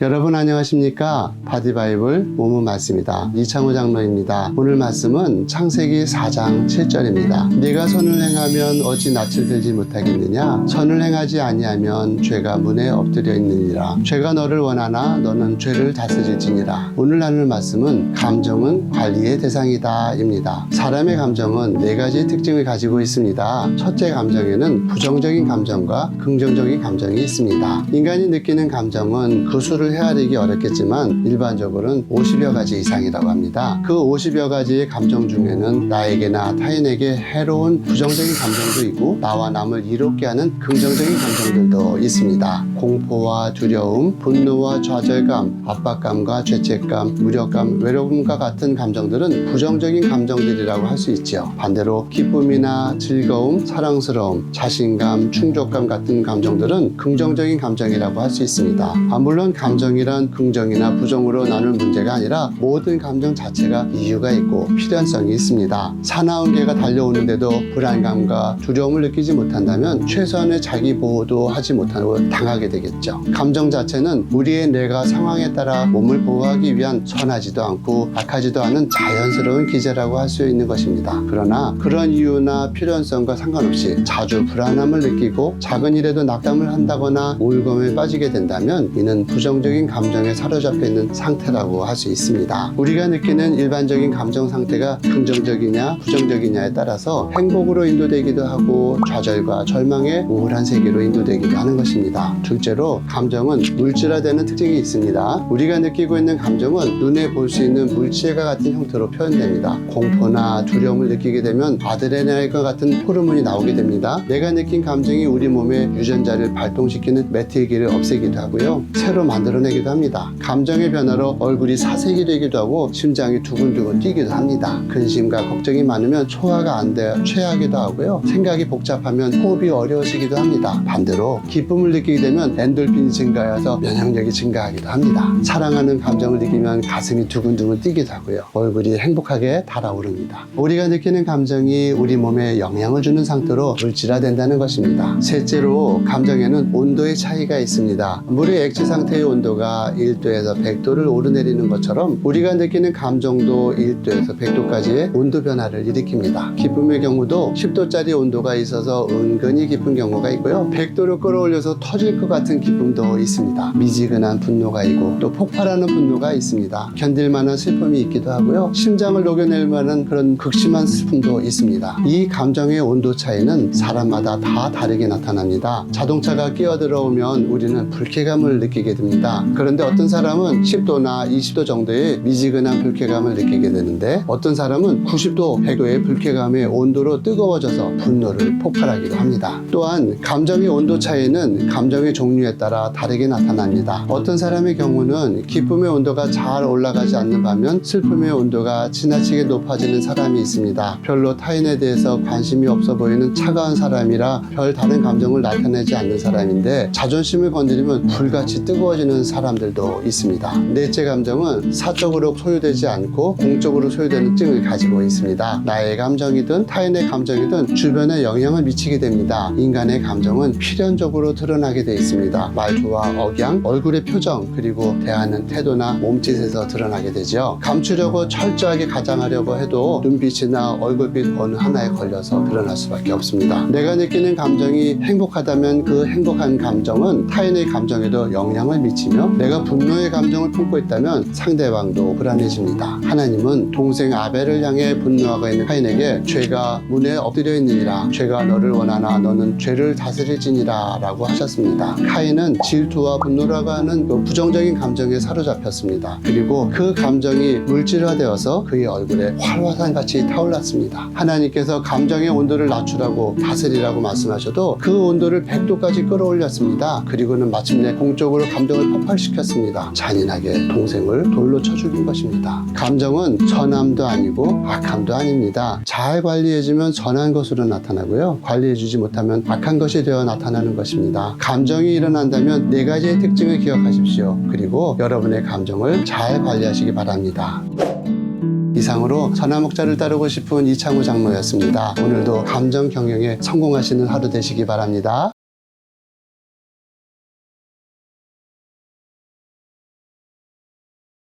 여러분 안녕하십니까? 바디바이블 모모 말씀입니다. 이창호 장로입니다. 오늘 말씀은 창세기 4장 7절입니다. 네가 선을 행하면 어찌 낯을 들지 못하겠느냐? 선을 행하지 아니하면 죄가 문에 엎드려 있느니라. 죄가 너를 원하나 너는 죄를 다스릴지니라. 오늘 나눌 말씀은 감정은 관리의 대상이다 입니다. 사람의 감정은 네 가지 특징을 가지고 있습니다. 첫째 감정에는 부정적인 감정과 긍정적인 감정이 있습니다. 인간이 느끼는 감정은 그 수를 헤아리기 어렵겠지만 일반적으로는 50여 가지 이상이라고 합니다. 그 50여 가지의 감정 중에는 나에게나 타인에게 해로운 부정적인 감정도 있고 나와 남을 이롭게 하는 긍정적인 감정들도 있습니다. 공포와 두려움, 분노와 좌절감, 압박감과 죄책감, 무력감, 외로움과 같은 감정들은 부정적인 감정들이라고 할 수 있죠. 반대로 기쁨이나 즐거움, 사랑스러움, 자신감, 충족감 같은 감정들은 긍정적인 감정이라고 할 수 있습니다. 물론 감정이란 긍정이나 부정으로 나눌 문제가 아니라 모든 감정 자체가 이유가 있고 필연성이 있습니다. 사나운 개가 달려오는데도 불안감과 두려움을 느끼지 못한다면 최소한의 자기 보호도 하지 못하고 당하게 되겠죠. 감정 자체는 우리의 뇌가 상황에 따라 몸을 보호하기 위한 선하지도 않고 악하지도 않은 자연스러운 기제라고 할 수 있는 것입니다. 그러나 그런 이유나 필연성과 상관없이 자주 불안함을 느끼고 작은 일에도 낙담을 한다거나 우울감에 빠지게 된다면 이는 부정적인 감정에 사로잡혀 있는 상태라고 할 수 있습니다. 우리가 느끼는 일반적인 감정 상태가 긍정적이냐 부정적이냐에 따라서 행복으로 인도되기도 하고 좌절과 절망의 우울한 세계로 인도되기도 하는 것입니다. 둘째로 감정은 물질화되는 특징이 있습니다. 우리가 느끼고 있는 감정은 눈에 볼 수 있는 물질과 같은 형태로 표현됩니다. 공포나 두려움을 느끼게 되면 아드레날린과 같은 호르몬이 나오게 됩니다. 내가 느낀 감정이 우리 몸의 유전자를 발동시키는 메티기를 없애기도 하고요. 새로 만들어내기도 합니다. 감정의 변화로 얼굴이 사색이 되기도 하고 심장이 두근두근 뛰기도 합니다. 근심과 걱정이 많으면 소화가 안 돼 체하기도 하고요. 생각이 복잡하면 호흡이 어려워지기도 합니다. 반대로 기쁨을 느끼게 되면 엔돌핀이 증가해서 면역력이 증가하기도 합니다. 사랑하는 감정을 느끼면 가슴이 두근두근 뛰기도 하고요. 얼굴이 행복하게 달아오릅니다. 우리가 느끼는 감정이 우리 몸에 영향을 주는 상태로 물질화된다는 것입니다. 셋째로 감정에는 온도의 차이가 있습니다. 물의 액체 상태의 온도가 1도에서 100도를 오르내리는 것처럼 우리가 느끼는 감정도 1도에서 100도까지의 온도 변화를 일으킵니다. 기쁨의 경우도 10도짜리 온도가 있어서 은근히 기쁜 경우가 있고요. 100도를 끌어올려서 터질 것 같은 기쁨도 있습니다. 미지근한 분노가 있고 또 폭발하는 분노가 있습니다. 견딜 만한 슬픔이 있기도 하고요. 심장을 녹여낼 만한 그런 극심한 슬픔도 있습니다. 이 감정의 온도 차이는 사람마다 다 다르게 나타납니다. 자동차가 끼어들어오면 우리는 불쾌감을 느끼게 됩니다. 그런데 어떤 사람은 10도나 20도 정도의 미지근한 불쾌감을 느끼게 되는데 어떤 사람은 90도, 100도의 불쾌감의 온도로 뜨거워져서 분노를 폭발하기도 합니다. 또한 감정의 온도 차이는 감정의 종류에 따라 다르게 나타납니다. 어떤 사람의 경우는 기쁨의 온도가 잘 올라가지 않는 반면 슬픔의 온도가 지나치게 높아지는 사람이 있습니다. 별로 타인에 대해서 관심이 없어 보이는 차가운 사람이라 별 다른 감정을 나타내지 않는 사람인데 자존심을 건드리면 불같이 뜨거워지는 사람들도 있습니다. 넷째 감정은 사적으로 소유되지 않고 공적으로 소유되는 특징을 가지고 있습니다. 나의 감정이든 타인의 감정이든 주변에 영향을 미치게 됩니다. 인간의 감정은 필연적으로 드러나게 되어 있습니다. 말투와 억양, 얼굴의 표정, 그리고 대하는 태도나 몸짓에서 드러나게 되죠. 감추려고 철저하게 가장하려고 해도 눈빛이나 얼굴빛 어느 하나에 걸려서 드러날 수밖에 없습니다. 내가 느끼는 감정이 행복하다면 그 행복한 감정은 타인의 감정에도 영향을 미치며 내가 분노의 감정을 품고 있다면 상대방도 불안해집니다. 하나님은 동생 아벨을 향해 분노하고 있는 카인에게 죄가 문에 엎드려 있느니라 죄가 너를 원하나 너는 죄를 다스릴지니라 라고 하셨습니다. 카인은 질투와 분노라고 하는 그 부정적인 감정에 사로잡혔습니다. 그리고 그 감정이 물질화되어서 그의 얼굴에 활화산같이 타올랐습니다. 하나님께서 감정의 온도를 낮추라고 다스리라고 말씀하셔도 그 온도를 100도까지 끌어올렸습니다. 그리고는 마침내 공적으로 감정을 폭발시켰습니다. 잔인하게 동생을 돌로 쳐 죽인 것입니다. 감정은 선함도 아니고 악함도 아닙니다. 잘 관리해주면 선한 것으로 나타나고요. 관리해주지 못하면 악한 것이 되어 나타나는 것입니다. 감정이 일어난다면 네 가지의 특징을 기억하십시오. 그리고 여러분의 감정을 잘 관리하시기 바랍니다. 이상으로 선한 목자를 따르고 싶은 이창호 장로였습니다. 오늘도 감정 경영에 성공하시는 하루 되시기 바랍니다.